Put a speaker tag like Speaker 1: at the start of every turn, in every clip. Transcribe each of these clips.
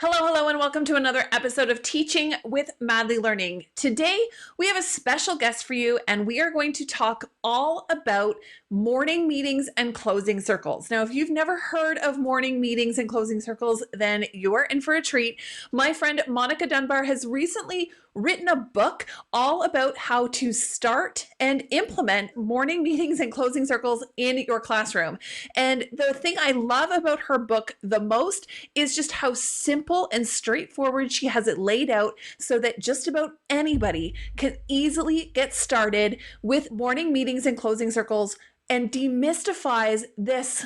Speaker 1: Hello, and welcome to another episode of Teaching with Madly Learning. Today, we have a special guest for you, and we are going to talk all about morning meetings and closing circles. Now, if you've never heard of morning meetings and closing circles, then you're in for a treat. My friend Monica Dunbar has recently written a book all about how to start and implement morning meetings and closing circles in your classroom. And the thing I love about her book the most is just how simple and straightforward she has it laid out so that just about anybody can easily get started with morning meetings and closing circles and demystifies this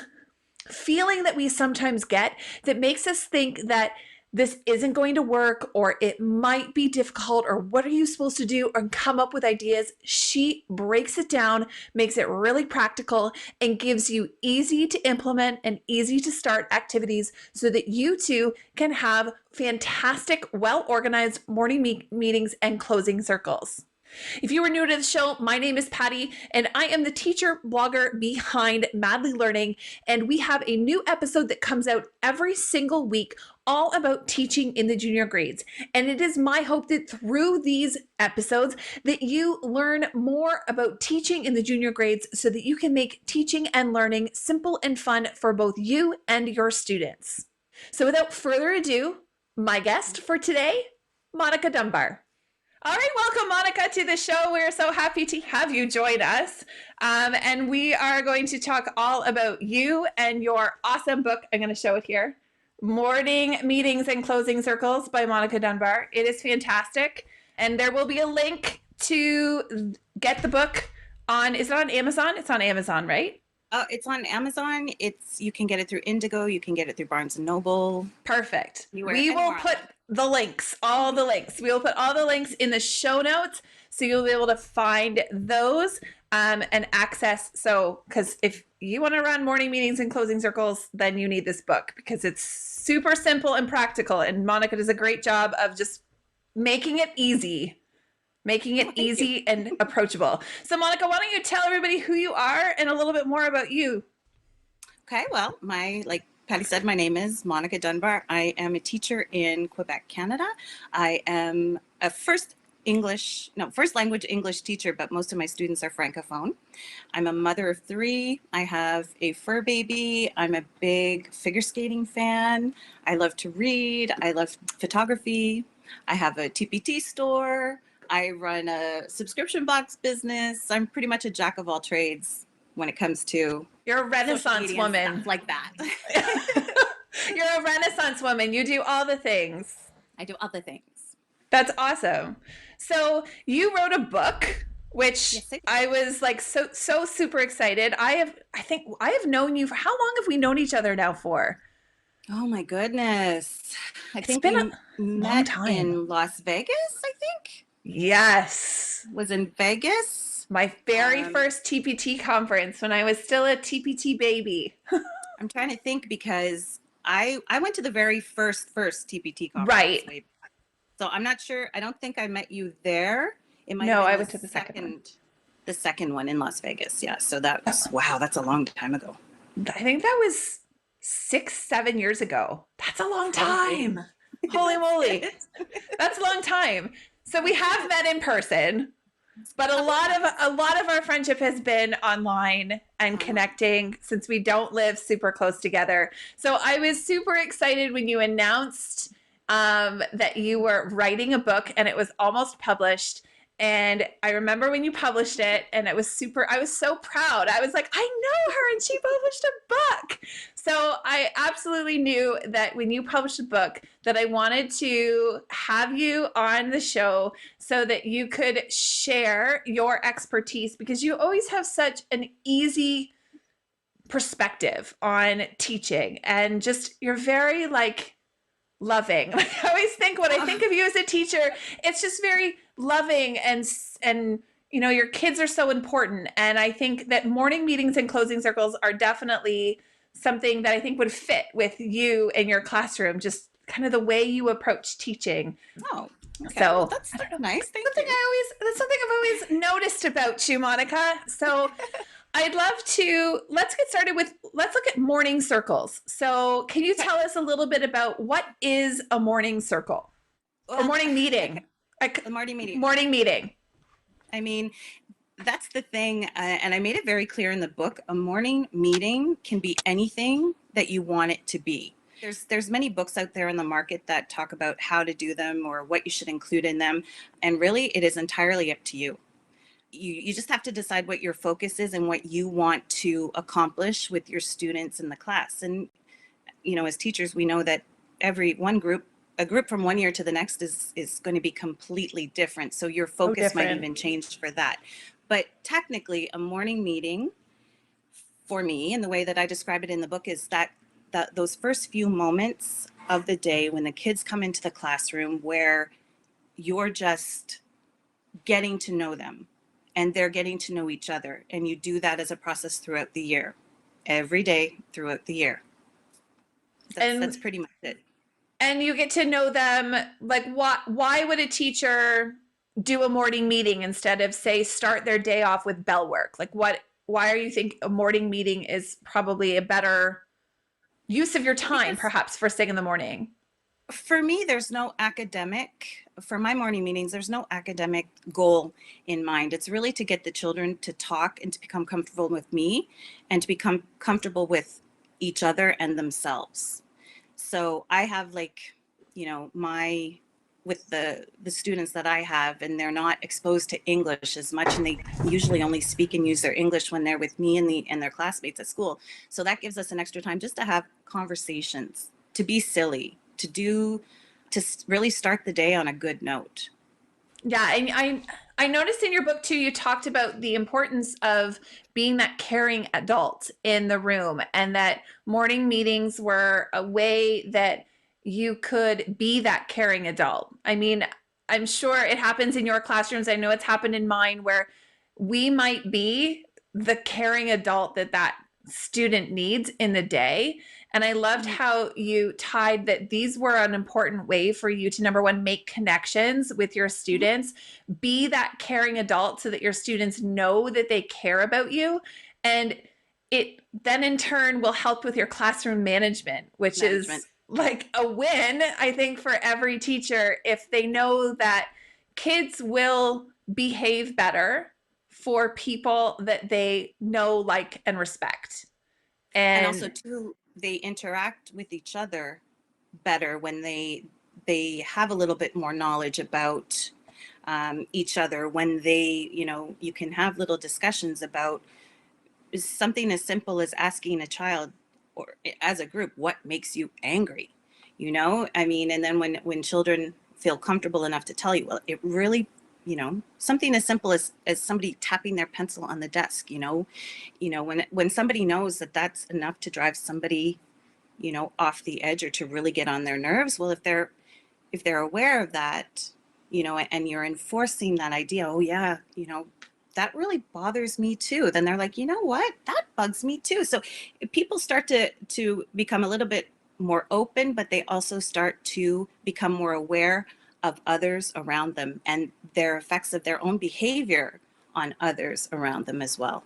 Speaker 1: feeling that we sometimes get that makes us think that this isn't going to work or it might be difficult or what are you supposed to do and come up with ideas. She breaks it down, makes it really practical, and gives you easy to implement and easy to start activities so that you too can have fantastic, well-organized morning meetings and closing circles. If you are new to the show, my name is Patty, and I am the teacher blogger behind Madly Learning, and we have a new episode that comes out every single week all about teaching in the junior grades. And it is my hope that through these episodes that you learn more about teaching in the junior grades so that you can make teaching and learning simple and fun for both you and your students. So without further ado, my guest for today, Monica Dunbar. All right, welcome, Monica, to the show. We're so happy to have you join us. And we are going to talk all about you and your awesome book. I'm going to show it here. Morning Meetings and Closing Circles by Monica Dunbar. It is fantastic. And there will be a link to get the book on, is it on Amazon? It's on Amazon, right?
Speaker 2: It's on Amazon. You can get it through Indigo. You can get it through Barnes and Noble.
Speaker 1: Perfect. We will put the links, all the links. We will put all the links in the show notes so you'll be able to find those and access. So, because if you want to run morning meetings and closing circles, then you need this book because it's super simple and practical. And Monica does a great job of just making it easy. And approachable. So Monica, why don't you tell everybody who you are and a little bit more about you?
Speaker 2: Okay, well, like Patty said, my name is Monica Dunbar. I am a teacher in Quebec, Canada. I am a first language English teacher, but most of my students are Francophone. I'm a mother of 3. I have a fur baby. I'm a big figure skating fan. I love to read. I love photography. I have a TPT store. I run a subscription box business. I'm pretty much a jack of all trades when it comes to
Speaker 1: You're a Renaissance woman.
Speaker 2: Stuff like that.
Speaker 1: You're a Renaissance woman. You do all the things.
Speaker 2: I do other things.
Speaker 1: That's awesome. So you wrote a book, which
Speaker 2: Yes,
Speaker 1: I was like so super excited. I think I have known you for how long have we known each other now for?
Speaker 2: Oh my goodness.
Speaker 1: It's been a long time.
Speaker 2: In Las Vegas, I think.
Speaker 1: Yes.
Speaker 2: Was in Vegas.
Speaker 1: My very first TPT conference when I was still a TPT baby.
Speaker 2: I'm trying to think because I went to the very first TPT conference.
Speaker 1: Right.
Speaker 2: So I'm not sure. I don't think I met you there. It might
Speaker 1: No,
Speaker 2: have been
Speaker 1: I went to the second one.
Speaker 2: The second one in Las Vegas. Yeah. So that's a long time ago.
Speaker 1: I think that was 6-7 years ago. That's a long time. Holy moly. That's a long time. So we have met in person, but a lot of our friendship has been online and connecting since we don't live super close together. So I was super excited when you announced that you were writing a book and it was almost published. And I remember when you published it and I was so proud. I was like, I know her and she published a book. So I absolutely knew that when you published a book that I wanted to have you on the show so that you could share your expertise because you always have such an easy perspective on teaching and just you're very loving. I always think when I think of you as a teacher, it's just very loving and you know, your kids are so important. And I think that morning meetings and closing circles are definitely something that I think would fit with you and your classroom, just kind of the way you approach teaching.
Speaker 2: Oh, okay.
Speaker 1: So
Speaker 2: well, that's nice. Thank you.
Speaker 1: That's something I've always noticed about you, Monica. So I'd love to, let's get started with, let's look at morning circles. So can you
Speaker 2: Okay.
Speaker 1: tell us a little bit about what is a morning circle or
Speaker 2: Well,
Speaker 1: morning
Speaker 2: okay.
Speaker 1: meeting?
Speaker 2: The Marty meeting.
Speaker 1: Morning meeting.
Speaker 2: I mean, that's the thing, and I made it very clear in the book. A morning meeting can be anything that you want it to be. There's many books out there in the market that talk about how to do them or what you should include in them, and really, it is entirely up to you. You just have to decide what your focus is and what you want to accomplish with your students in the class. And as teachers, we know that every one group a group from one year to the next is going to be completely different, so your
Speaker 1: So
Speaker 2: focus might
Speaker 1: different.
Speaker 2: even change for that. But technically, a morning meeting for me, and the way that I describe it in the book, is that those first few moments of the day when the kids come into the classroom, where you're just getting to know them and they're getting to know each other, and you do that as a process throughout the year, every day throughout the year. That's
Speaker 1: And
Speaker 2: pretty much it.
Speaker 1: and you get to know them, like why would a teacher do a morning meeting instead of, say, start their day off with bell work? Like why are you think a morning meeting is probably a better use of your time,
Speaker 2: Because
Speaker 1: perhaps first thing in the morning?
Speaker 2: for me, for my morning meetings, there's no academic goal in mind. It's really to get the children to talk and to become comfortable with me and to become comfortable with each other and themselves. So I have, like, my with the students that I have, and they're not exposed to English as much, and they usually only speak and use their English when they're with me and their classmates at school. So that gives us an extra time just to have conversations, to be silly, to really start the day on a good note.
Speaker 1: Yeah, and I noticed in your book too, you talked about the importance of being that caring adult in the room, and that morning meetings were a way that you could be that caring adult. I mean, I'm sure it happens in your classrooms. I know it's happened in mine, where we might be the caring adult that that student needs in the day. And I loved
Speaker 2: Mhm.
Speaker 1: how you tied that these were an important way for you to, number one, make connections with your
Speaker 2: Mhm.
Speaker 1: students, be that caring adult so that your students know that they care about you. And it then in turn will help with your classroom management, which
Speaker 2: Management.
Speaker 1: is like a win, I think, for every teacher if they know that kids will behave better for people that they know, like, and respect.
Speaker 2: And also
Speaker 1: And
Speaker 2: too, they interact with each other better when they have a little bit more knowledge about each other, when you can have little discussions about something as simple as asking a child, or as a group, what makes you angry. I mean, and then when children feel comfortable enough to tell you, well, it really, something as simple as somebody tapping their pencil on the desk, when somebody knows that that's enough to drive somebody off the edge, or to really get on their nerves. Well, if they're aware of that, and you're enforcing that idea, oh yeah, that really bothers me too, then they're like, you know what, that bugs me too. So people start to become a little bit more open, but they also start to become more aware of others around them and their effects of their own behavior on others around them as well.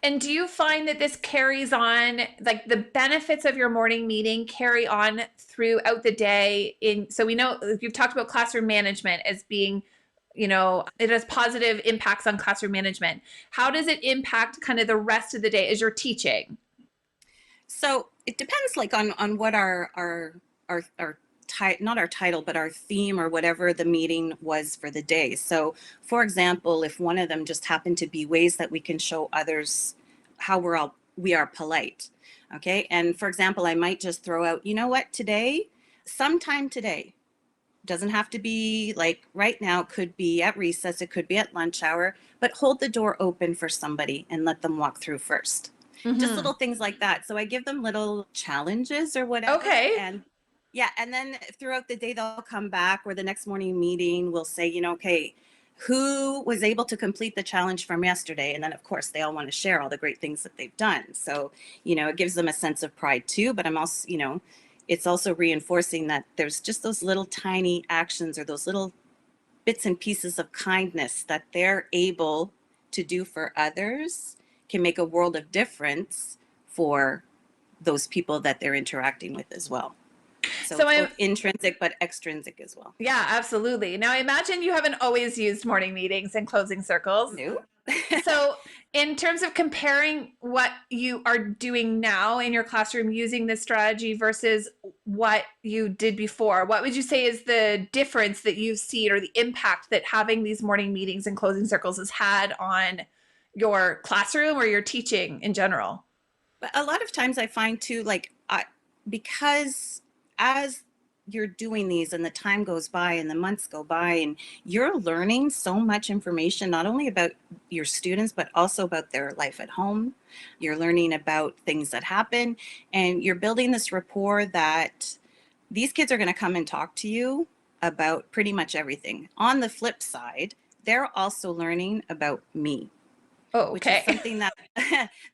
Speaker 1: And do you find that this carries on, like the benefits of your morning meeting carry on throughout the day? In so we know you've talked about classroom management as being, it has positive impacts on classroom management. How does it impact kind of the rest of the day as you're teaching?
Speaker 2: So it depends, like, on what our not our title, but our theme, or whatever the meeting was for the day. So, for example, if one of them just happened to be ways that we can show others how we are polite, okay. And for example, I might just throw out, you know what, sometime today, doesn't have to be like right now, it could be at recess, it could be at lunch hour, but hold the door open for somebody and let them walk through first. Just
Speaker 1: Mm-hmm.
Speaker 2: little things like that. So I give them little challenges or whatever.
Speaker 1: Okay.
Speaker 2: And yeah, and then throughout the day, they'll come back, or the next morning meeting will say, okay, who was able to complete the challenge from yesterday? And then, of course, they all want to share all the great things that they've done. So, it gives them a sense of pride too. But I'm also, it's also reinforcing that there's just those little tiny actions, or those little bits and pieces of kindness that they're able to do for others, can make a world of difference for those people that they're interacting with as well. So
Speaker 1: So
Speaker 2: it's
Speaker 1: I'm
Speaker 2: both intrinsic but extrinsic as well.
Speaker 1: Yeah, absolutely. Now, I imagine you haven't always used morning meetings and closing circles.
Speaker 2: No.
Speaker 1: So, in terms of comparing what you are doing now in your classroom using this strategy versus what you did before, what would you say is the difference that you've seen or the impact that having these morning meetings and closing circles has had on your classroom or your teaching in general?
Speaker 2: But a lot of times I find too, because as you're doing these and the time goes by and the months go by and you're learning so much information, not only about your students, but also about their life at home. You're learning about things that happen and you're building this rapport that these kids are going to come and talk to you about pretty much everything. On the flip side, they're also learning about me,
Speaker 1: Oh,
Speaker 2: which is
Speaker 1: okay.
Speaker 2: something that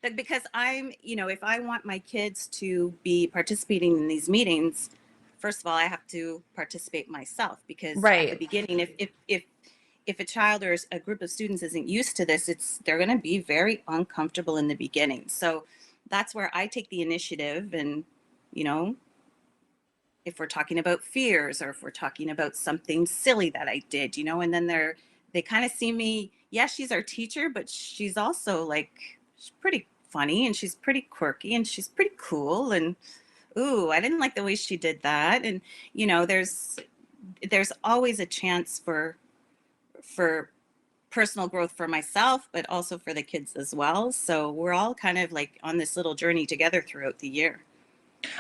Speaker 2: that because I'm, if I want my kids to be participating in these meetings, first of all, I have to participate myself because at the
Speaker 1: Right.
Speaker 2: beginning, if a child or a group of students isn't used to this, they're going to be very uncomfortable in the beginning. So that's where I take the initiative and, you know, if we're talking about fears or if we're talking about something silly that I did, and then they kind of see me, yeah, she's our teacher, but she's also like, she's pretty funny and she's pretty quirky and she's pretty cool. And ooh, I didn't like the way she did that. And, there's always a chance for personal growth for myself, but also for the kids as well. So we're all kind of like on this little journey together throughout the year.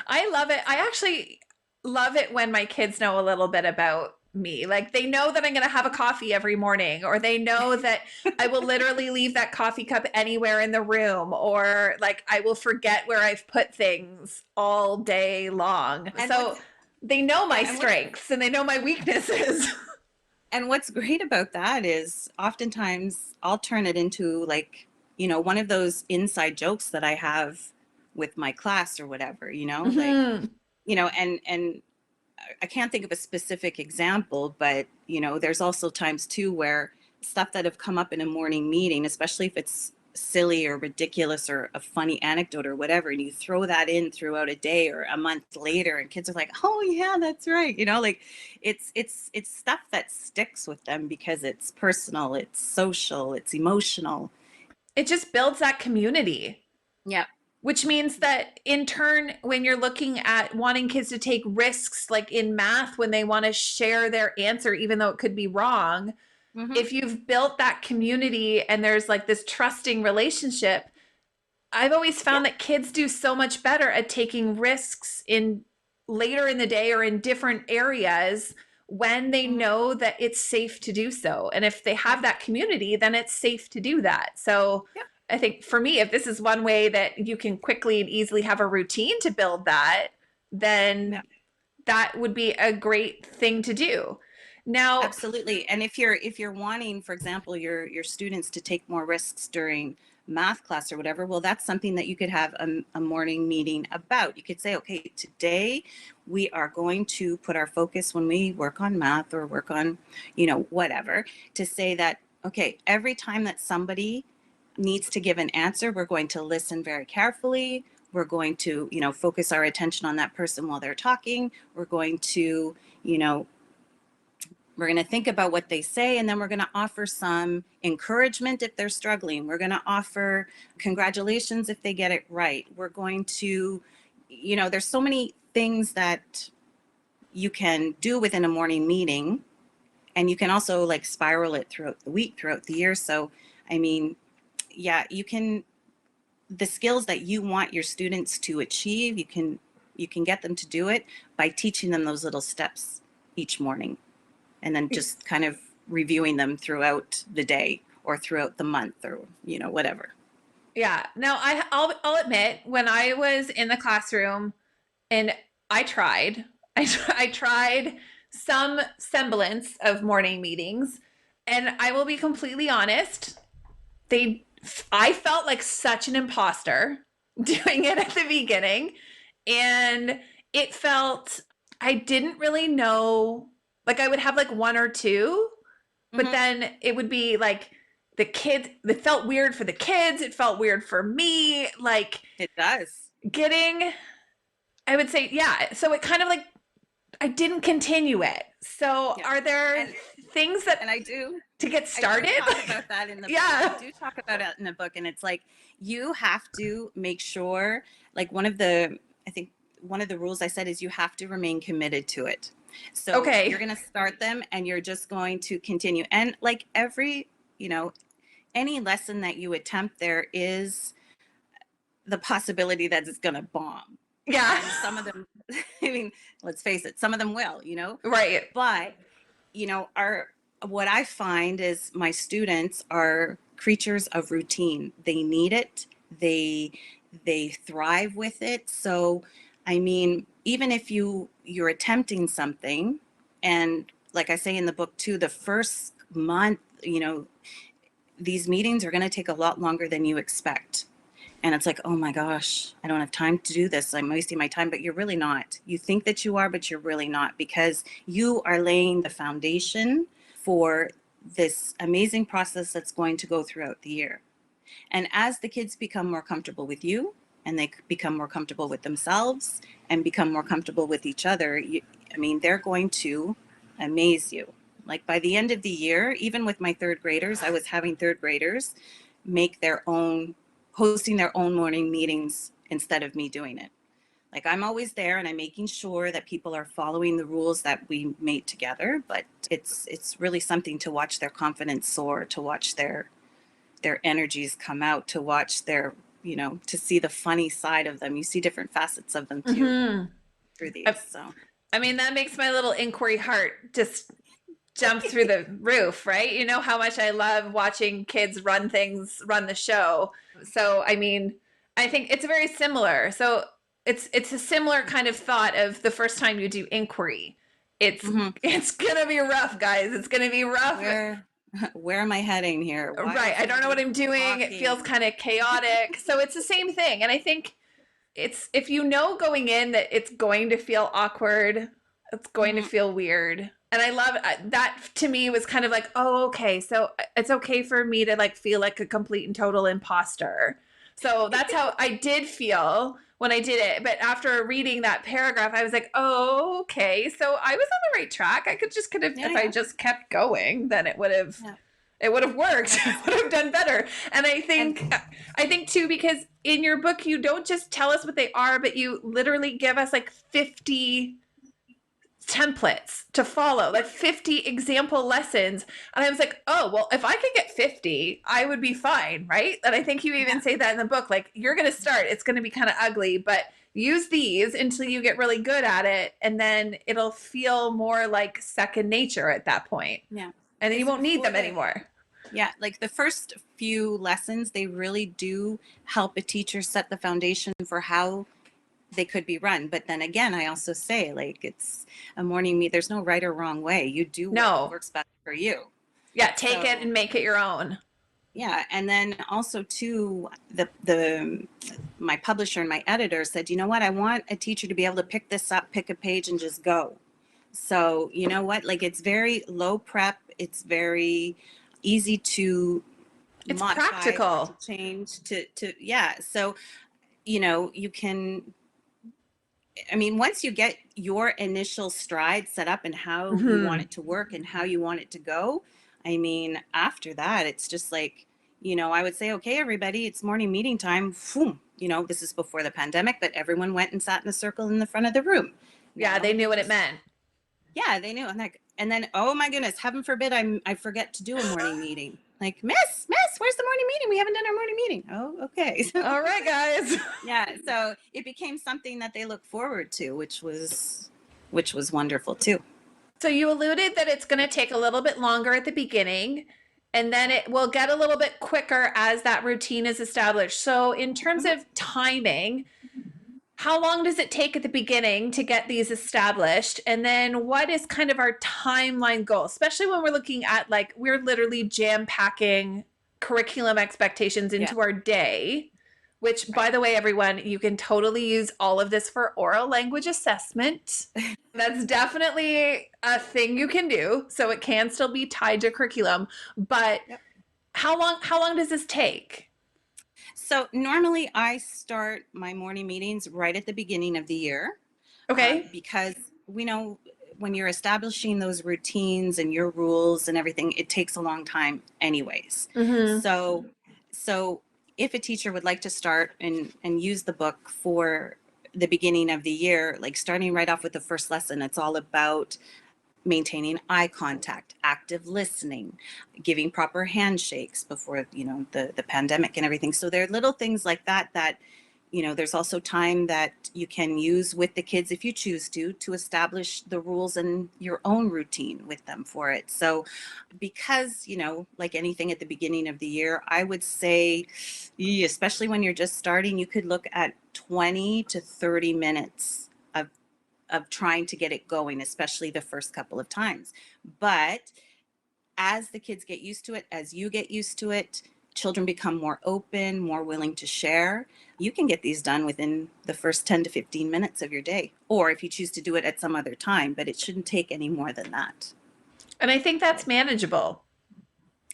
Speaker 1: I love it. I actually love it when my kids know a little bit about me. Like they know that I'm going to have a coffee every morning, or they know that I will literally leave that coffee cup anywhere in the room, or like I will forget where I've put things all day long.
Speaker 2: And
Speaker 1: So
Speaker 2: what's
Speaker 1: they know
Speaker 2: yeah,
Speaker 1: my strengths and they know my weaknesses.
Speaker 2: and what's great about that is oftentimes I'll turn it into like, one of those inside jokes that I have with my class or whatever,
Speaker 1: Hmm.
Speaker 2: and I can't think of a specific example, but there's also times too where stuff that have come up in a morning meeting, especially if it's silly or ridiculous or a funny anecdote or whatever, and you throw that in throughout a day or a month later, and kids are like, "Oh yeah, that's right," like it's stuff that sticks with them because it's personal, it's social, it's emotional.
Speaker 1: It just builds that community.
Speaker 2: Yeah.
Speaker 1: Which means that in turn, when you're looking at wanting kids to take risks, like in math, when they want to share their answer, even though it could be wrong,
Speaker 2: Hmm.
Speaker 1: if you've built that community and there's like this trusting relationship, I've always
Speaker 2: Yeah.
Speaker 1: found that kids do so much better at taking risks in later in the day or in different areas when they
Speaker 2: Hmm.
Speaker 1: know that it's safe to do so. And if they have that community, then it's safe to do that. So
Speaker 2: Yeah.
Speaker 1: I think for me, if this is one way that you can quickly and easily have a routine to build that,
Speaker 2: Yeah.
Speaker 1: then that would be a great thing to do. Now,
Speaker 2: Absolutely. And if you're wanting, for example, your students to take more risks during math class or whatever, well, that's something that you could have a morning meeting about. You could say, okay, today we are going to put our focus when we work on math or work on, whatever, to say that, okay, every time that somebody needs to give an answer, we're going to listen very carefully. We're going to, focus our attention on that person while they're talking. We're going to, you know, we're going to think about what they say, and then we're going to offer some encouragement if they're struggling. We're going to offer congratulations if they get it right. We're going to, there's so many things that you can do within a morning meeting, and you can also like spiral it throughout the week, throughout the year. So, I mean, yeah, the skills that you want your students to achieve, you can get them to do it by teaching them those little steps each morning, and then just kind of reviewing them throughout the day or throughout the month or whatever.
Speaker 1: yeah. Now I'll admit when I was in the classroom and I tried, I tried some semblance of morning meetings, and I will be completely honest, they I felt like such an imposter doing it at the beginning, and it felt I didn't really know, like I would have like one or two, but
Speaker 2: Hmm.
Speaker 1: then it would be like the kids, it felt weird for the kids. It felt weird for me. Like
Speaker 2: It does.
Speaker 1: getting, I would say, yeah. So it kind of like, I didn't continue it. So
Speaker 2: Yeah.
Speaker 1: are there
Speaker 2: And
Speaker 1: things that
Speaker 2: and
Speaker 1: to get
Speaker 2: I do
Speaker 1: started?
Speaker 2: talk about that in the book. I
Speaker 1: Yeah.
Speaker 2: do talk about it in the book, and it's like you have to make sure, like one of the, I think one of the rules I said is you have to remain committed to it. So you're
Speaker 1: Okay.
Speaker 2: going to start them and you're just going to continue. And like every, you know, any lesson that you attempt, there is the possibility that it's going to bomb.
Speaker 1: Yeah.
Speaker 2: And some of them, I mean, let's face it, some of them will,
Speaker 1: Right.
Speaker 2: but our what I find is my students are creatures of routine. They need it. They thrive with it. So I mean, even if you're attempting something, and like I say in the book too, the first month, these meetings are going to take a lot longer than you expect. And it's like, oh my gosh, I don't have time to do this. I'm wasting my time, but you're really not. You think that you are, but you're really not, because you are laying the foundation for this amazing process that's going to go throughout the year. And as the kids become more comfortable with you and they become more comfortable with themselves and become more comfortable with each other, I mean, they're going to amaze you. Like by the end of the year, even with my third graders, I was having third graders make their own, hosting their own morning meetings instead of me doing it. Like I'm always there and I'm making sure that people are following the rules that we made together, but it's really something to watch their confidence soar, to watch their energies come out, to watch their, to see the funny side of them. You see different facets of them too
Speaker 1: Hmm.
Speaker 2: through these.
Speaker 1: I,
Speaker 2: So
Speaker 1: I mean, that makes my little inquiry heart just jump through the roof, right? You know how much I love watching kids run things, run the show. So, I mean, I think it's very similar. So, it's a similar kind of thought of the first time you do inquiry. It's
Speaker 2: mhm.
Speaker 1: it's gonna be rough, guys. It's gonna be rough.
Speaker 2: where where am I heading here? Why
Speaker 1: Right.
Speaker 2: is
Speaker 1: I don't know what
Speaker 2: nobody
Speaker 1: I'm doing. It feels
Speaker 2: talking?
Speaker 1: kind of chaotic. So it's the same thing. And I think it's if you know going in that it's going to feel awkward, it's going to
Speaker 2: Mhm.
Speaker 1: feel weird. And I love that to me was kind of like, oh, okay. So it's okay for me to like feel like a complete and total imposter. So that's how I did feel when I did it. But after reading that paragraph, I was like, oh, okay. So I was on the right track. I could have,
Speaker 2: Yeah,
Speaker 1: if I
Speaker 2: yeah,
Speaker 1: just kept going, then
Speaker 2: yeah.
Speaker 1: it would have worked.
Speaker 2: That's
Speaker 1: I would have done better. And
Speaker 2: and
Speaker 1: I think too, because in your book, you don't just tell us what they are, but you literally give us like 50 templates to follow,
Speaker 2: yeah,
Speaker 1: like 50 example lessons. And I was like, oh, well, if I could get 50, I would be fine, right? And I think you even
Speaker 2: yeah.
Speaker 1: say that in the book, like you're going to start, it's going to be kind of ugly, but use these until you get really good at it. And then it'll feel more like second nature at that point.
Speaker 2: Yeah.
Speaker 1: And then you
Speaker 2: Because
Speaker 1: won't need
Speaker 2: before
Speaker 1: them anymore.
Speaker 2: yeah, like the first few lessons, they really do help a teacher set the foundation for how they could be run. But then again, I also say, like, it's a morning meet. There's no right or wrong way. You do what
Speaker 1: No.
Speaker 2: works best for you.
Speaker 1: Yeah, take it
Speaker 2: So
Speaker 1: and make it your own.
Speaker 2: yeah, and then also too, the my publisher and my editor said, you know what, I want a teacher to be able to pick this up, pick a page, and just go. So you know what, like it's very low prep. It's very easy to
Speaker 1: It's
Speaker 2: modify or to
Speaker 1: practical.
Speaker 2: change to yeah. So you can, I mean, once you get your initial stride set up and how you want
Speaker 1: Hmm.
Speaker 2: it to work and how you want it to go, I mean, after that, it's just like, I would say, okay, everybody, it's morning meeting time. Boom. This is before the pandemic, but everyone went and sat in a circle in the front of the room.
Speaker 1: Yeah,
Speaker 2: Now
Speaker 1: they knew
Speaker 2: you
Speaker 1: what it
Speaker 2: just,
Speaker 1: meant.
Speaker 2: yeah, they knew. And then, oh my goodness, heaven forbid I forget to do a morning meeting. Like, miss, where's the morning meeting? We haven't done our morning meeting. Oh, okay.
Speaker 1: All right, guys.
Speaker 2: Yeah, so it became something that they look forward to, which was wonderful too.
Speaker 1: So you alluded that it's going to take a little bit longer at the beginning, and then it will get a little bit quicker as that routine is established. So, in terms
Speaker 2: Mhm.
Speaker 1: of timing, how long does it take at the beginning to get these established? And then what is kind of our timeline goal, especially when we're looking at like we're literally jam packing curriculum expectations
Speaker 2: Yeah,
Speaker 1: into our day, which
Speaker 2: right.
Speaker 1: by the way, everyone, you can totally use all of this for oral language assessment. That's definitely a thing you can do. So it can still be tied to curriculum, but
Speaker 2: Yep.
Speaker 1: How long does this take?
Speaker 2: So normally I start my morning meetings right at the beginning of the year,
Speaker 1: Okay.
Speaker 2: because we know when you're establishing those routines and your rules and everything, it takes a long time anyways.
Speaker 1: Mm-hmm.
Speaker 2: So so if a teacher would like to start and use the book for the beginning of the year, like starting right off with the first lesson, it's all about maintaining eye contact, active listening, giving proper handshakes before, the pandemic and everything. So there are little things like that that, there's also time that you can use with the kids if you choose to establish the rules and your own routine with them for it. So because, like anything at the beginning of the year, I would say, especially when you're just starting, you could look at 20 to 30 minutes of trying to get it going, especially the first couple of times. But as the kids get used to it, as you get used to it, children become more open, more willing to share. You can get these done within the first 10 to 15 minutes of your day, or if you choose to do it at some other time, but it shouldn't take any more than that.
Speaker 1: And I think
Speaker 2: But
Speaker 1: that's manageable.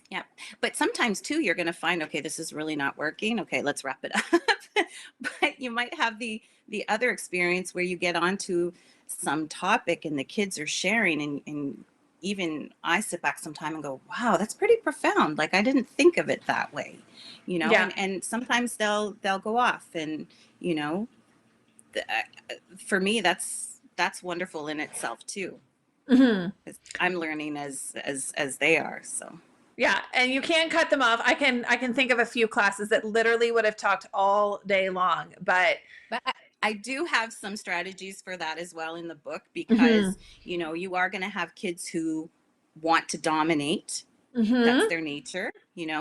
Speaker 2: yeah, but sometimes too, you're going to find, okay, this is really not working. Okay, let's wrap it up. But you might have the other experience where you get onto some topic and the kids are sharing, and even I sit back sometime and go, wow, that's pretty profound. Like I didn't think of it that way,
Speaker 1: Yeah.
Speaker 2: and sometimes they'll go off, and you know, for me, that's wonderful in itself too.
Speaker 1: Hmm.
Speaker 2: 'Cause I'm learning as they are. So.
Speaker 1: Yeah, and you can't cut them off. I can think of a few classes that literally would have talked all day long, but
Speaker 2: But I do have some strategies for that as well in the book,
Speaker 1: hmm
Speaker 2: because, you are going to have kids who want to dominate. That's
Speaker 1: hmm
Speaker 2: their nature,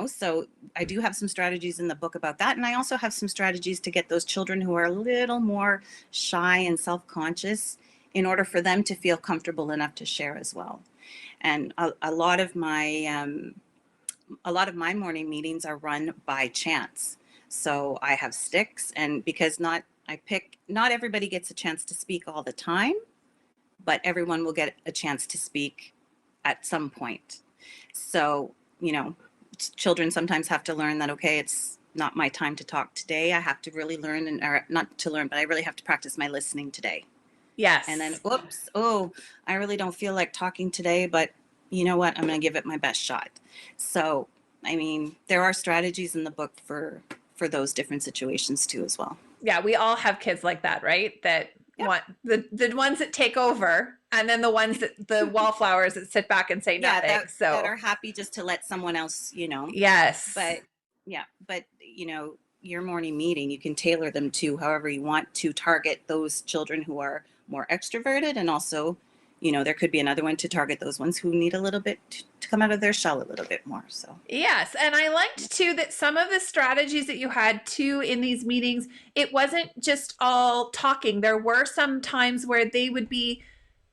Speaker 2: So I do have some strategies in the book about that. And I also have some strategies to get those children who are a little more shy and self conscious in order for them to feel comfortable enough to share as well. And a lot of my morning meetings are run by chance. So I have sticks, and because not everybody gets a chance to speak all the time, but everyone will get a chance to speak at some point. So, children sometimes have to learn that, okay, it's not my time to talk today. I have to really learn, or not to learn, but I really have to practice my listening today. And then,
Speaker 1: yes.
Speaker 2: oops, oh, I really don't feel like talking today, but you know what? I'm going to give it my best shot. So, I mean, there are strategies in the book for those different situations too, as well.
Speaker 1: Yeah, we all have kids like that, right? That
Speaker 2: Yep.
Speaker 1: want the ones that take over, and then the ones that the wallflowers that sit back and say
Speaker 2: Yeah,
Speaker 1: nothing.
Speaker 2: that
Speaker 1: So
Speaker 2: are happy just to let someone else,
Speaker 1: yes.
Speaker 2: but yeah, but your morning meeting, you can tailor them to however you want to target those children who are more extroverted, and also, there could be another one to target those ones who need a little bit to come out of their shell a little bit more. So,
Speaker 1: Yes, and I
Speaker 2: yeah.
Speaker 1: liked too that some of the strategies that you had too in these meetings, it wasn't just all talking. There were some times where it would be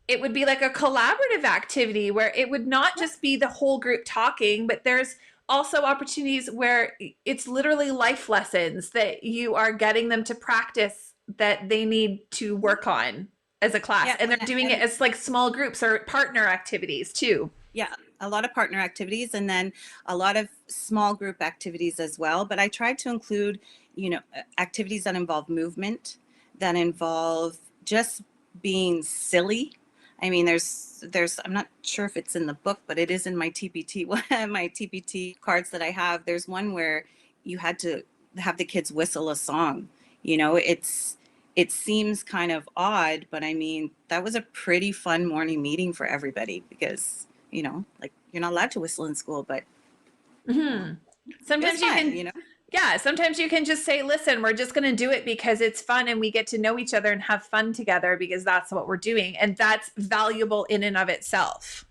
Speaker 1: like a collaborative activity where it would not just be the whole group talking, but there's also opportunities where it's literally life lessons that you are getting them to practice that they need to work on as a class.
Speaker 2: Yeah,
Speaker 1: And they're doing it
Speaker 2: and
Speaker 1: as like small groups or partner activities too.
Speaker 2: yeah, a lot of partner activities, and then a lot of small group activities as well. But I tried to include, activities that involve movement, that involve just being silly. I mean, I'm not sure if it's in the book, but it is in my TPT, my TPT cards that I have. There's one where you had to have the kids whistle a song. It seems kind of odd, but I mean, that was a pretty fun morning meeting for everybody, because like you're not allowed to whistle in school, but
Speaker 1: Hmm.
Speaker 2: it was
Speaker 1: Sometimes you
Speaker 2: fun,
Speaker 1: can, yeah, sometimes you can just say, listen, we're just going to do it because it's fun and we get to know each other and have fun together because that's what we're doing. And that's valuable in and of itself.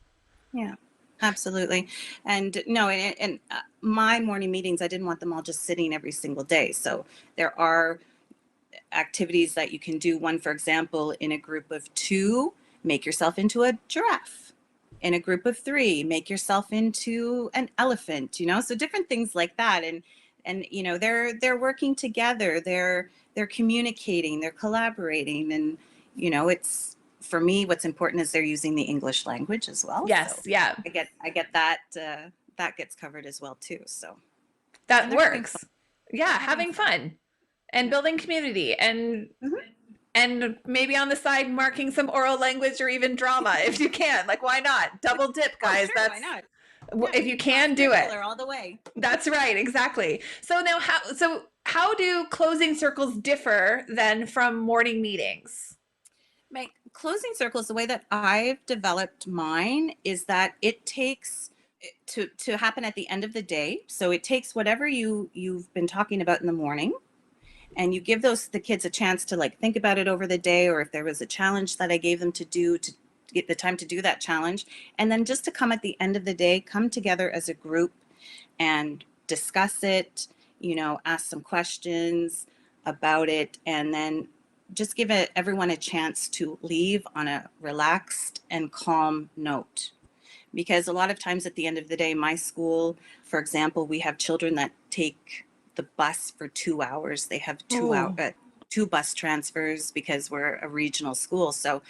Speaker 2: Yeah, absolutely. And no, and my morning meetings, I didn't want them all just sitting every single day. So there are activities that you can do. One, for example, in a group of two, make yourself into a giraffe. In a group of three, make yourself into an elephant, so different things like that. And they're working together, they're communicating, they're collaborating, and it's, for me, what's important is they're using the English language as well.
Speaker 1: Yes.
Speaker 2: So
Speaker 1: Yeah.
Speaker 2: I get that that gets covered as well too. So,
Speaker 1: That
Speaker 2: and they're having fun.
Speaker 1: works. Yeah,
Speaker 2: They're having
Speaker 1: having
Speaker 2: fun.
Speaker 1: fun and
Speaker 2: Yeah.
Speaker 1: building community
Speaker 2: Mhm.
Speaker 1: and maybe on the side marking some oral language or even drama if you can. Like why not? Double dip,
Speaker 2: Oh,
Speaker 1: guys.
Speaker 2: sure. Why
Speaker 1: That's
Speaker 2: not? Yeah.
Speaker 1: if you
Speaker 2: Cross
Speaker 1: can do it.
Speaker 2: curricular all the way.
Speaker 1: That's right, exactly. So now how do closing circles differ then from morning meetings?
Speaker 2: My closing circles, the way that I've developed mine is that it takes to happen at the end of the day. So it takes whatever you've been talking about in the morning, and you give those the kids a chance to like think about it over the day, or if there was a challenge that I gave them to do, to get the time to do that challenge, and then just to come at the end of the day, come together as a group and discuss it, ask some questions about it, and then just give everyone a chance to leave on a relaxed and calm note. Because a lot of times at the end of the day, my school, for example, we have children that take the bus for 2 hours. They have
Speaker 1: Ooh.
Speaker 2: two bus transfers because we're a regional school. So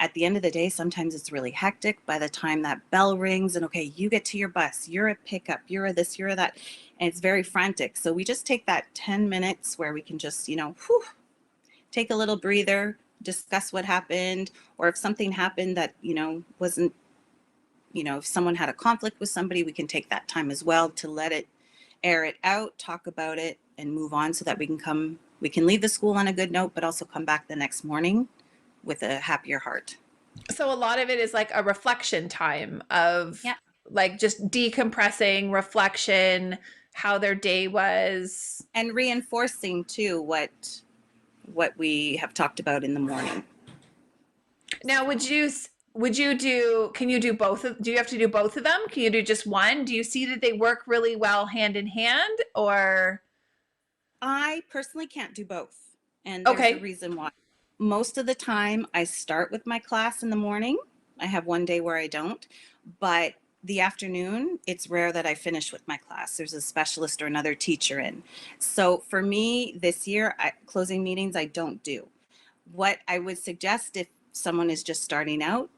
Speaker 2: at the end of the day, sometimes it's really hectic by the time that bell rings and okay, you get to your bus, you're a pickup, you're a this, you're a that. And it's very frantic. So we just take that 10 minutes where we can just, take a little breather, discuss what happened, or if something happened that, wasn't, if someone had a conflict with somebody, we can take that time as well to let it air it out, talk about it, and move on so that we can leave the school on a good note, but also come back the next morning with a happier heart.
Speaker 1: So a lot of it is like a reflection time of
Speaker 2: Yeah.
Speaker 1: like just decompressing, reflection, how their day was.
Speaker 2: And reinforcing too what we have talked about in the morning.
Speaker 1: Now, can you do both do you have to do both of them? Can you do just one? Do you see that they work really well hand in hand or
Speaker 2: I personally can't do both, and there's a
Speaker 1: okay.
Speaker 2: reason why. Most of the time I start with my class in the morning. I have one day where I don't, but the afternoon, it's rare that I finish with my class. There's a specialist or another teacher in. So for me this year, closing meetings I don't do. What I would suggest if someone is just starting out,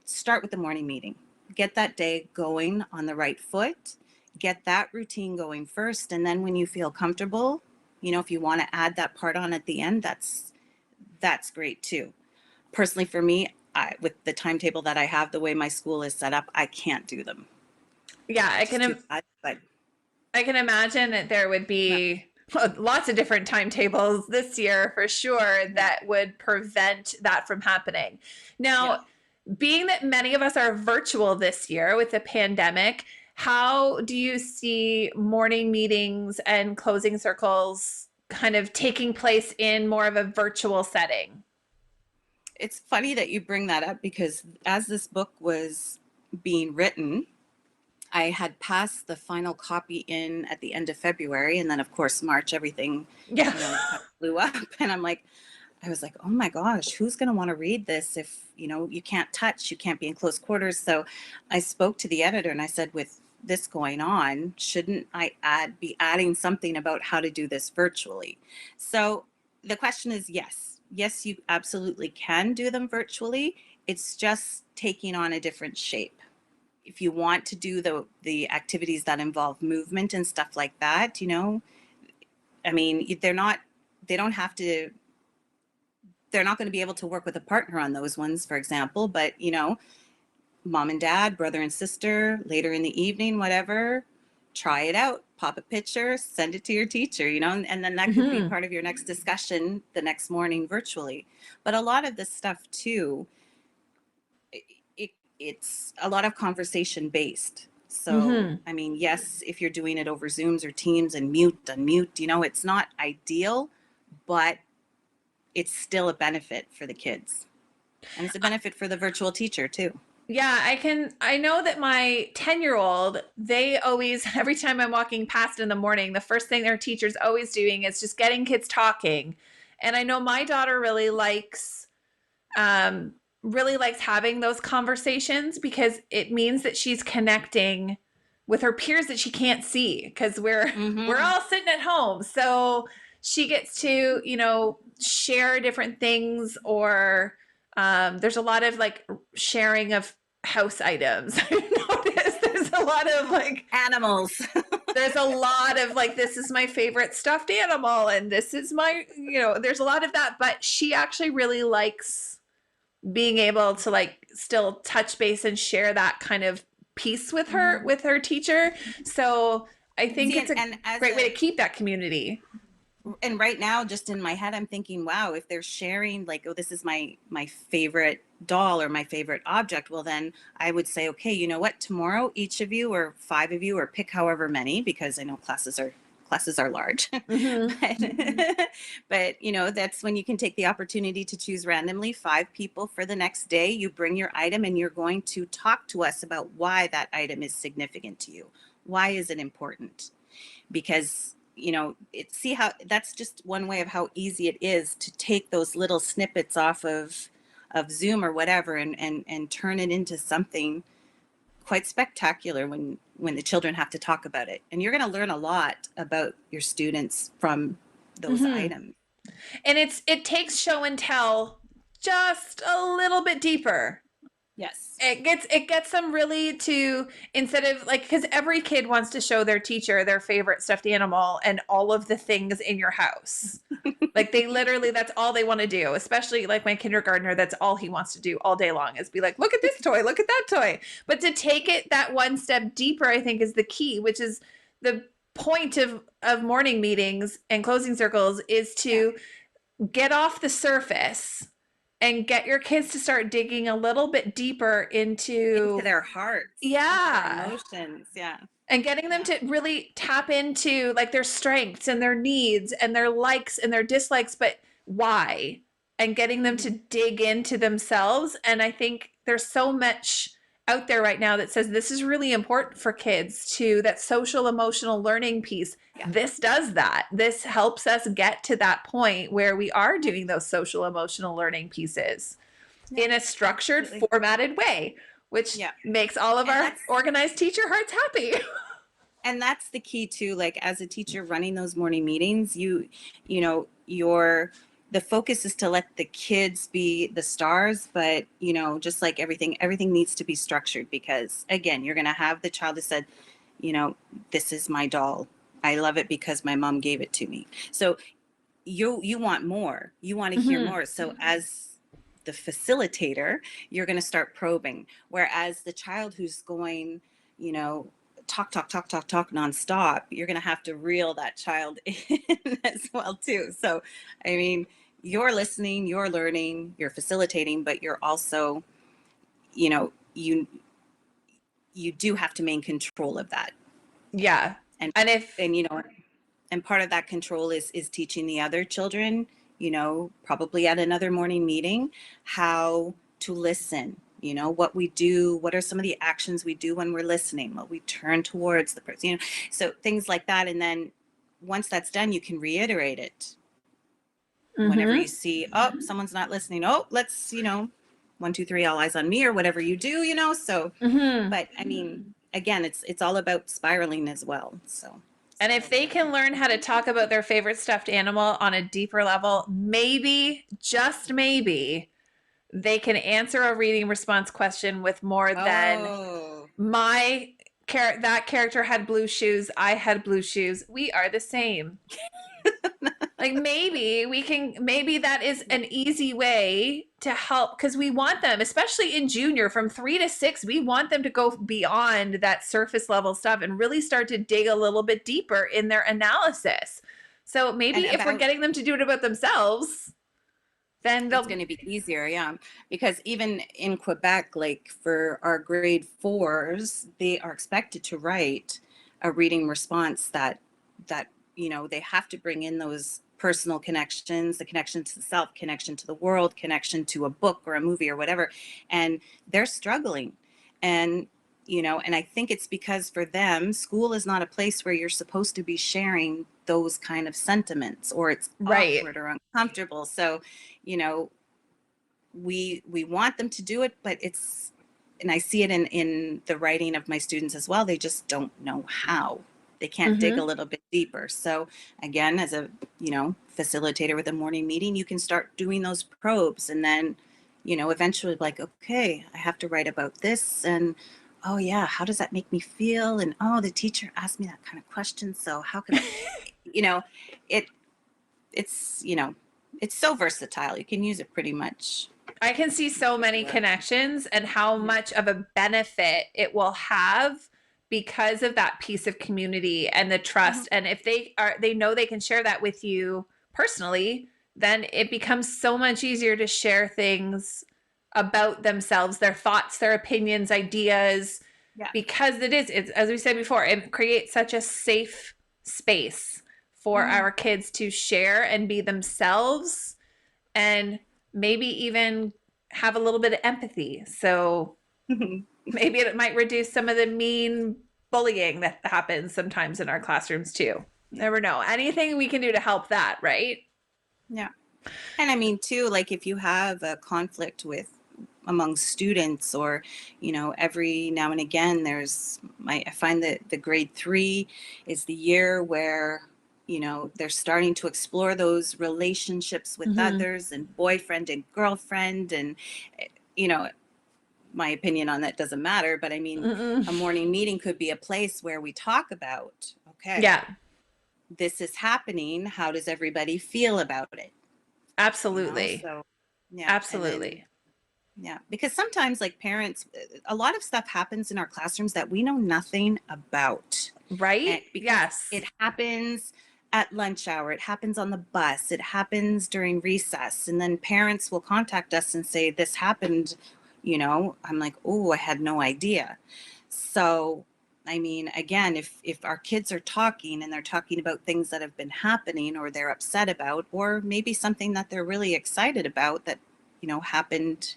Speaker 2: start with the morning meeting. Get that day going on the right foot. Get that routine going first. And then when you feel comfortable, if you want to add that part on at the end, that's great too. Personally, for me, with the timetable that I have, the way my school is set up, I can't do them.
Speaker 1: Yeah,
Speaker 2: It's just too bad. But
Speaker 1: I can imagine that there would
Speaker 2: yeah,
Speaker 1: be lots of different timetables this year for sure
Speaker 2: yeah,
Speaker 1: that would prevent that from happening.
Speaker 2: yeah.
Speaker 1: Now, being that many of us are virtual this year with the pandemic, how do you see morning meetings and closing circles kind of taking place in more of a virtual setting?
Speaker 2: It's funny that you bring that up because as this book was being written, I had passed the final copy in at the end of February, and then of course March everything,
Speaker 1: Yeah.
Speaker 2: kind of blew up, and I was like, oh my gosh, who's going to want to read this if you can't touch, you can't be in close quarters. So I spoke to the editor and I said, with this going on, shouldn't I be adding something about how to do this virtually? So the question is yes, you absolutely can do them virtually. It's just taking on a different shape. If you want to do the activities that involve movement and stuff like that, I mean, they don't have to, they're not going to be able to work with a partner on those ones, for example, but mom and dad, brother and sister, later in the evening, whatever, try it out, pop a picture, send it to your teacher, and then that could be
Speaker 1: Hmm.
Speaker 2: part of your next discussion the next morning virtually. But a lot of this stuff too, it's a lot of conversation based. So,
Speaker 1: Hmm.
Speaker 2: I mean, yes, if you're doing it over Zooms or Teams and mute, unmute, it's not ideal, but it's still a benefit for the kids. And it's a benefit for the virtual teacher too.
Speaker 1: Yeah, I know that my 10-year-old, they always, every time I'm walking past in the morning, the first thing their teacher's always doing is just getting kids talking. And I know my daughter um, really likes having those conversations because it means that she's connecting with her peers that she can't see because we're
Speaker 2: Mm-hmm.
Speaker 1: all sitting at home. So she gets to, share different things or there's a lot of like sharing of house items. I noticed there's a lot of like
Speaker 2: Animals.
Speaker 1: there's a lot of like, this is my favorite stuffed animal and this is my, there's a lot of that, but she actually really likes being able to like still touch base and share that kind of piece with her teacher. So I think
Speaker 2: See,
Speaker 1: it's a
Speaker 2: and as
Speaker 1: great way
Speaker 2: a
Speaker 1: to keep that community.
Speaker 2: and right now, just in my head, I'm thinking, wow, if they're sharing like, oh, this is my favorite doll or my favorite object, well then I would say, okay, you know what, tomorrow each of you or 5 of you, or pick however many, because I know classes are large.
Speaker 1: Mm-hmm.
Speaker 2: But that's when you can take the opportunity to choose randomly 5 people for the next day. You bring your item and you're going to talk to us about why that item is significant to you. Why is it important? Because see how that's just one way of how easy it is to take those little snippets off of Zoom or whatever, and turn it into something quite spectacular when the children have to talk about it. And you're going to learn a lot about your students from those
Speaker 1: Mm-hmm.
Speaker 2: items.
Speaker 1: And it takes show and tell just a little bit deeper.
Speaker 2: Yes.
Speaker 1: It gets them really to, instead of like, because every kid wants to show their teacher their favorite stuffed animal and all of the things in your house. Like they literally, that's all they want to do. Especially like my kindergartner, that's all he wants to do all day long is be like, look at this toy, look at that toy. But to take it that one step deeper, I think is the key, which is the point of morning meetings and closing circles, is
Speaker 2: Yeah.
Speaker 1: to get off the surface and get your kids to start digging a little bit deeper
Speaker 2: Into
Speaker 1: into,
Speaker 2: their hearts, into their
Speaker 1: yeah,
Speaker 2: emotions. Yeah.
Speaker 1: and getting them
Speaker 2: Yeah.
Speaker 1: to really tap into like their strengths and their needs and their likes and their dislikes, but why, and getting them to dig into themselves. And I think there's so much out there right now that says this is really important for kids, to that social emotional learning piece.
Speaker 2: Yeah.
Speaker 1: This does that. This helps us get to that point where we are doing those social emotional learning pieces in a structured,
Speaker 2: Absolutely.
Speaker 1: formatted way, which
Speaker 2: Yeah.
Speaker 1: makes all of
Speaker 2: And
Speaker 1: our
Speaker 2: that's
Speaker 1: organized teacher hearts happy.
Speaker 2: the key too. Like as a teacher running those morning meetings, your the focus is to let the kids be the stars, but just like everything needs to be structured, because again, you're going to have the child that said, you know this is my doll, I love it because my mom gave it to me. So you want more, you want to hear
Speaker 1: Mm-hmm.
Speaker 2: more. So as the facilitator, you're going to start probing, whereas the child who's going, you know talk talk talk talk talk nonstop, you're going to have to reel that child in as well too. So I mean, you're listening, you're learning, you're facilitating, but you're also, you know you you do have to maintain control of that.
Speaker 1: Yeah.
Speaker 2: and
Speaker 1: And if,
Speaker 2: and and part of that control is teaching the other children, probably at another morning meeting, how to listen, what we do, what are some of the actions we do when we're listening, what we turn towards the person, so things like that. And then once that's done, you can reiterate it whenever you
Speaker 1: mm-hmm.
Speaker 2: see, oh, someone's not listening, oh, let's, 1 2 3, all eyes on me, or whatever you do, so.
Speaker 1: Mm-hmm.
Speaker 2: But I mean, again, it's all about spiraling as well. So
Speaker 1: And if they can learn how to talk about their favorite stuffed animal on a deeper level, maybe, just maybe, they can answer a reading response question with more than
Speaker 2: oh,
Speaker 1: my that character had blue shoes, I had blue shoes, we are the same. Like maybe that is an easy way to help, because we want them, especially in junior from 3 to 6, we want them to go beyond that surface level stuff and really start to dig a little bit deeper in their analysis. So maybe
Speaker 2: and
Speaker 1: if we're
Speaker 2: about
Speaker 1: getting them to do it about themselves, then
Speaker 2: it's
Speaker 1: they'll.
Speaker 2: going to be easier, yeah. Because even in Quebec, like for our grade 4s, they are expected to write a reading response that they have to bring in those personal connections, the connection to the self, connection to the world, connection to a book or a movie or whatever. And they're struggling. And and I think it's because for them, school is not a place where you're supposed to be sharing those kind of sentiments, or it's
Speaker 1: Right.
Speaker 2: awkward or uncomfortable. So you know we want them to do it, but it's, and I see it in the writing of my students as well, they just don't know how. They can't dig a
Speaker 1: Mm-hmm.
Speaker 2: little bit deeper. So again, as a facilitator with a morning meeting, you can start doing those probes, and then eventually like, okay, I have to write about this, and oh yeah, how does that make me feel? And oh, the teacher asked me that kind of question. So how could I, you know, it, it's, it's so versatile. You can use it pretty much
Speaker 1: I can see so many
Speaker 2: everywhere.
Speaker 1: connections and how
Speaker 2: Yeah.
Speaker 1: much of a benefit it will have because of that piece of community and the
Speaker 2: Mhm.
Speaker 1: trust. And if they know they can share that with you personally, then it becomes so much easier to share things about themselves, their thoughts, their opinions, ideas,
Speaker 2: Yeah.
Speaker 1: because it's as we said before, it creates such a safe space for
Speaker 2: Mhm.
Speaker 1: our kids to share and be themselves and maybe even have a little bit of empathy. So maybe it might reduce some of the mean bullying that happens sometimes in our classrooms too.
Speaker 2: Yeah.
Speaker 1: Never know. Anything we can do to help that, right?
Speaker 2: Yeah. And I mean, too, like if you have a conflict with among students, or, every now and again, I find that the grade 3 is the year where, they're starting to explore those relationships with
Speaker 1: Mm-hmm.
Speaker 2: others and boyfriend and girlfriend. And, you know, my opinion on that doesn't matter, but I mean,
Speaker 1: Mm-mm.
Speaker 2: a morning meeting could be a place where we talk about, okay,
Speaker 1: Yeah,
Speaker 2: this is happening. How does everybody feel about it?
Speaker 1: absolutely.
Speaker 2: So yeah. And then,
Speaker 1: Absolutely.
Speaker 2: yeah, because sometimes like parents, a lot of stuff happens in our classrooms that we know nothing about. And
Speaker 1: Right?
Speaker 2: because
Speaker 1: Yes.
Speaker 2: it happens at lunch hour, it happens on the bus, it happens during recess, and then parents will contact us and say this happened. I'm like, oh, I had no idea. So I mean, again, if our kids are talking and they're talking about things that have been happening or they're upset about, or maybe something that they're really excited about that happened,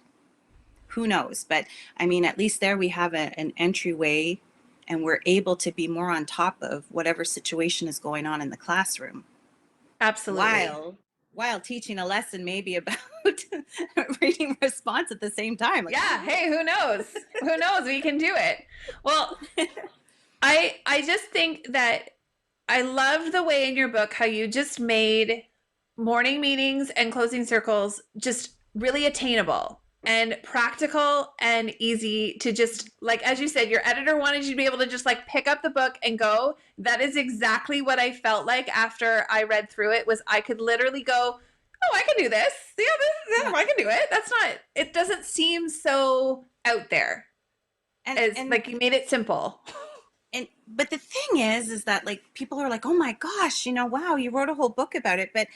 Speaker 2: who knows? But I mean, at least there we have an entryway, and we're able to be more on top of whatever situation is going on in the classroom
Speaker 1: Absolutely.
Speaker 2: while teaching a lesson maybe about reading response at the same time. Like,
Speaker 1: Yeah.
Speaker 2: ooh.
Speaker 1: Hey, who knows? Who knows? We can do it. Well, I just think that I loved the way in your book how you just made morning meetings and closing circles just really attainable and practical and easy to just like as you said your editor wanted you to be able to just like pick up the book and go. That is exactly what I felt like after I read through it was I could literally go, oh, I can do this. Yeah,
Speaker 2: Yeah.
Speaker 1: I can do it. That's not, it doesn't seem so out there.
Speaker 2: and
Speaker 1: It's
Speaker 2: and
Speaker 1: like you made it simple.
Speaker 2: but the thing is that like people are like, oh my gosh, wow, you wrote a whole book about it. But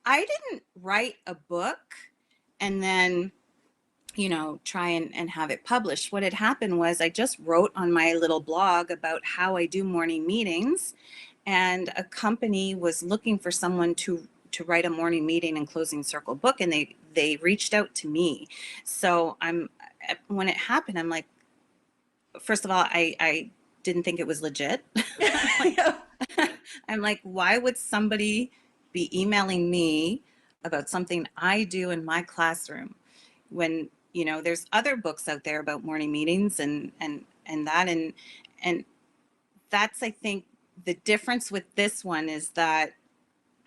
Speaker 2: I didn't write a book and then try and have it published. What had happened was I just wrote on my little blog about how I do morning meetings, and a company was looking for someone to write a morning meeting and closing circle book, and they reached out to me. So when it happened, I'm like, first of all, I didn't think it was legit. I'm like,
Speaker 1: Yeah.
Speaker 2: I'm like, why would somebody be emailing me about something I do in my classroom when, there's other books out there about morning meetings and that, and that's, I think, the difference with this one is that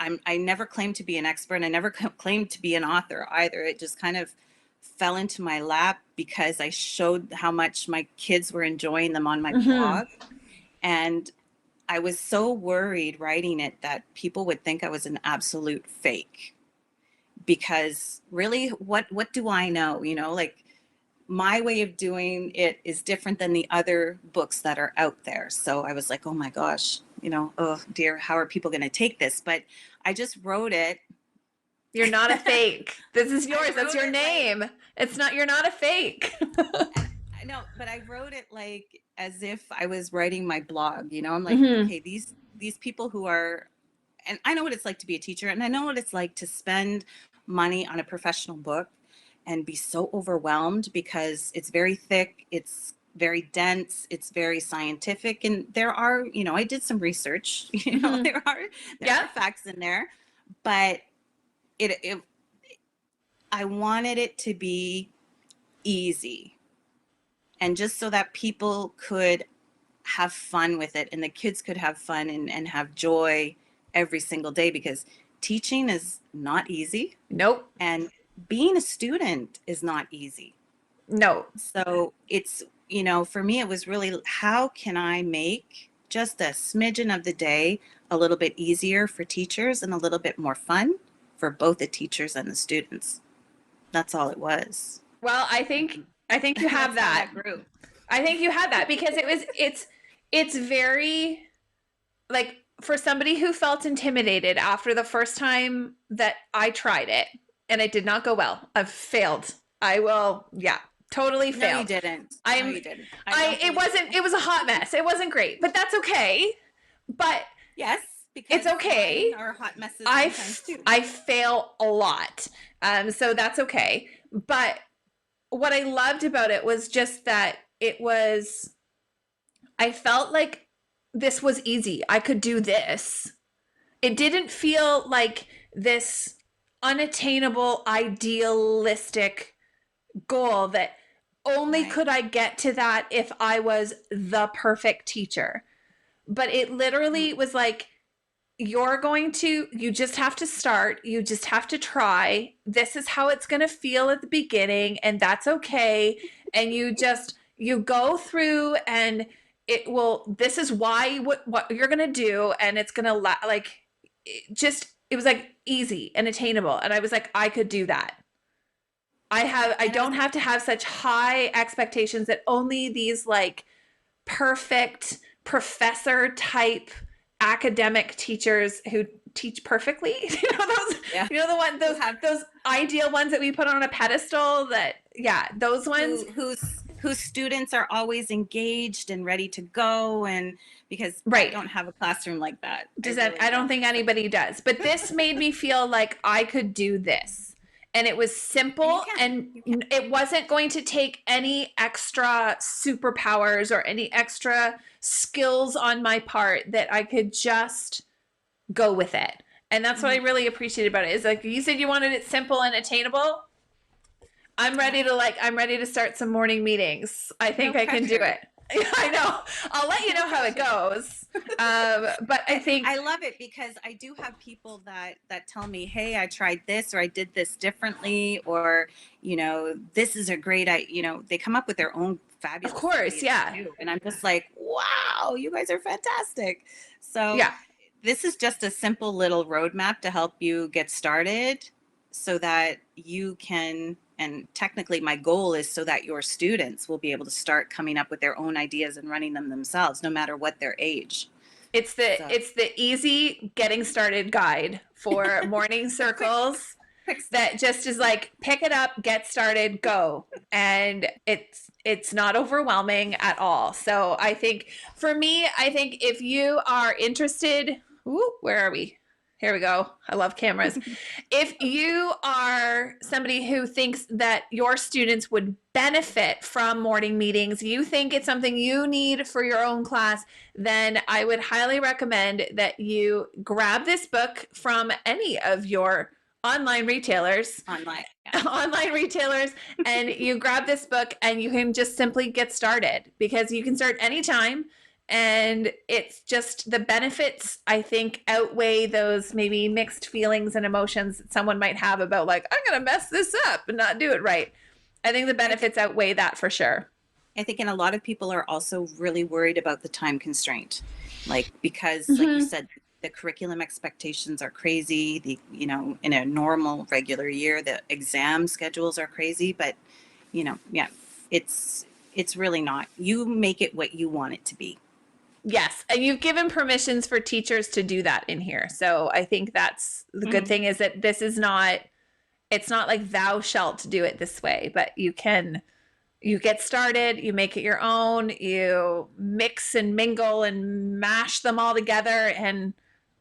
Speaker 2: I never claimed to be an expert. I never claimed to be an author either. It just kind of fell into my lap because I showed how much my kids were enjoying them on my
Speaker 1: Mm-hmm.
Speaker 2: blog. And I was so worried writing it that people would think I was an absolute fake, because really, what do I know? Like, my way of doing it is different than the other books that are out there. So I was like, oh my gosh, oh dear, how are people going to take this? But I just wrote it.
Speaker 1: You're not a fake. This is
Speaker 2: I
Speaker 1: yours. That's
Speaker 2: wrote
Speaker 1: your
Speaker 2: it like,
Speaker 1: name. It's not, you're not a fake.
Speaker 2: and I know, but I wrote it like as if I was writing my blog. I'm like,
Speaker 1: Mm-hmm.
Speaker 2: okay, these people who are, and I know what it's like to be a teacher, and I know what it's like to spend money on a professional book and be so overwhelmed because it's very thick, it's very dense, it's very scientific, and there are, I did some research,
Speaker 1: Mm-hmm.
Speaker 2: there are
Speaker 1: Yep.
Speaker 2: facts in there, but it I wanted it to be easy, and just so that people could have fun with it and the kids could have fun and have joy every single day, because teaching is not easy,
Speaker 1: Nope.
Speaker 2: and being a student is not easy.
Speaker 1: No.
Speaker 2: So it's, for me, it was really how can I make just a smidgen of the day a little bit easier for teachers and a little bit more fun for both the teachers and the students. That's all it was.
Speaker 1: Well, I think you have
Speaker 2: That's how
Speaker 1: that.
Speaker 2: that grew.
Speaker 1: I think you have that because it's very like for somebody who felt intimidated after the first time that I tried it and it did not go well. I've failed. I will, yeah, totally
Speaker 2: No, you
Speaker 1: failed.
Speaker 2: didn't. No,
Speaker 1: I'm
Speaker 2: you didn't. I don't
Speaker 1: it
Speaker 2: believe
Speaker 1: wasn't, it was a hot mess. It wasn't great, but that's okay. But
Speaker 2: yes,
Speaker 1: it's
Speaker 2: because mine
Speaker 1: okay.
Speaker 2: are hot messes
Speaker 1: I
Speaker 2: sometimes too.
Speaker 1: I fail a lot. So that's okay. But what I loved about it was just that I felt like this was easy. I could do this. It didn't feel like this unattainable, idealistic goal that only
Speaker 2: Right.
Speaker 1: could I get to that if I was the perfect teacher. But it literally
Speaker 2: Mm.
Speaker 1: was like, you just have to start. You just have to try. This is how it's going to feel at the beginning, and that's okay. And you go through and this is why, what you're going to do. And it's going to like, it was like easy and attainable. And I was like, I could do that. I
Speaker 2: And I was
Speaker 1: don't have to have such high expectations that only these like perfect professor type academic teachers who teach perfectly.
Speaker 2: yeah,
Speaker 1: The one
Speaker 2: who have
Speaker 1: those ideal ones that we put on a pedestal that yeah, those ones.
Speaker 2: whose students are always engaged and ready to go, and because I
Speaker 1: Right.
Speaker 2: don't have a classroom like that. I
Speaker 1: Does that
Speaker 2: really
Speaker 1: I don't
Speaker 2: don't.
Speaker 1: think anybody does. But this made me feel like I could do this. And it was
Speaker 2: And you
Speaker 1: simple
Speaker 2: can.
Speaker 1: and
Speaker 2: You can.
Speaker 1: it wasn't going to take any extra superpowers or any extra skills on my part that I could just go with it. And that's what I
Speaker 2: Mhm.
Speaker 1: really appreciated about it. Is like you said you wanted it simple and attainable.
Speaker 2: Yeah.
Speaker 1: I'm ready to start some morning meetings. I
Speaker 2: No
Speaker 1: think I can do
Speaker 2: pressure.
Speaker 1: it. I know. I'll let you
Speaker 2: No
Speaker 1: know how it
Speaker 2: pressure.
Speaker 1: goes. But I think
Speaker 2: I love it because I do have people that tell me, "Hey, I tried this or I did this differently," or this is a great they come up with their own
Speaker 1: of
Speaker 2: fabulous
Speaker 1: course,
Speaker 2: ideas
Speaker 1: yeah.
Speaker 2: too. And I'm just like, "Wow, you guys are fantastic." So,
Speaker 1: Yeah.
Speaker 2: this is just a simple little roadmap to help you get started so that you can, and technically my goal is so that your students will be able to start coming up with their own ideas and running them themselves no matter what their age. So,
Speaker 1: It's the easy getting started guide for morning
Speaker 2: the
Speaker 1: circles
Speaker 2: quick start.
Speaker 1: that just is like pick it up, get started, go. And it's not overwhelming at all. So I think for me, I think if you are interested, ooh, where are we? Here we go. I love cameras. If you are somebody who thinks that your students would benefit from morning meetings, you think it's something you need for your own class, then I would highly recommend that you grab this book from any of your online retailers
Speaker 2: Online. Yeah.
Speaker 1: online retailers and you grab this book and you can just simply get started because you can start anytime and it's just the benefits I think outweigh those maybe mixed feelings and emotions that someone might have about like I'm gonna mess this up and not do it right. I think the
Speaker 2: I think
Speaker 1: benefits outweigh that for sure.
Speaker 2: I think and a lot of people are also really worried about the time constraint. Like because like you
Speaker 1: Mm-hmm.
Speaker 2: said, the curriculum expectations are crazy. In a normal regular year, the exam schedules are crazy, but yeah, it's it's really not. You make it what you want it to be.
Speaker 1: Yes, and you've given permissions for teachers to do that in here. So I think that's the good
Speaker 2: Mhm.
Speaker 1: thing is that this is not it's not like thou shalt do it this way, but you get started, you make it your own, you mix and mingle and mash them all together and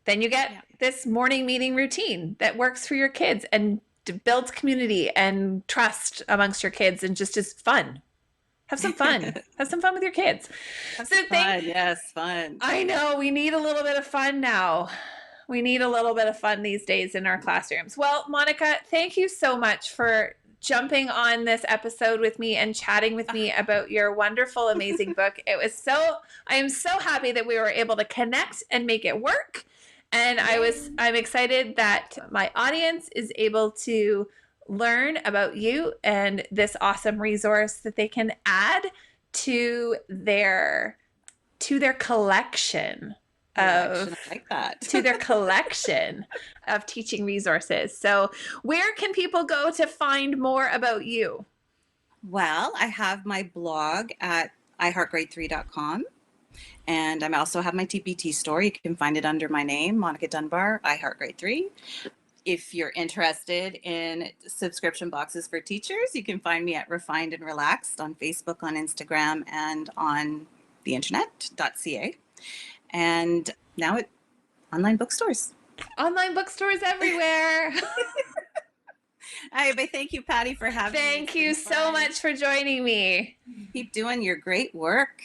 Speaker 1: then you get
Speaker 2: Yeah.
Speaker 1: this morning meeting routine that works for your kids and builds community and trust amongst your kids and just is fun. Have some fun. Have some fun with your kids.
Speaker 2: Have
Speaker 1: So
Speaker 2: some
Speaker 1: thank
Speaker 2: fun. Yes, fun.
Speaker 1: I know we need a little bit of fun now. We need a little bit of fun these days in our classrooms. Well, Monica, thank you so much for jumping on this episode with me and chatting with me about your wonderful, amazing book. I am so happy that we were able to connect and make it work. And
Speaker 2: Yay.
Speaker 1: I'm excited that my audience is able to learn about you and this awesome resource that they can add to their collection
Speaker 2: Collection. I
Speaker 1: of
Speaker 2: like that.
Speaker 1: to their collection of teaching resources. So, where can people go to find more about you?
Speaker 2: Well, I have my blog at iheartgrade3.com. And I also have my TPT store. You can find it under my name, Monica Dunbar, iHeartGrade 3. If you're interested in subscription boxes for teachers, you can find me at Refined and Relaxed on Facebook, on Instagram, and on the internet.ca. And now at online bookstores.
Speaker 1: Online bookstores everywhere.
Speaker 2: All right, but thank you, Patty, for having me.
Speaker 1: Thank
Speaker 2: It's
Speaker 1: you
Speaker 2: been
Speaker 1: so
Speaker 2: fun.
Speaker 1: much for joining me.
Speaker 2: Keep doing your great work.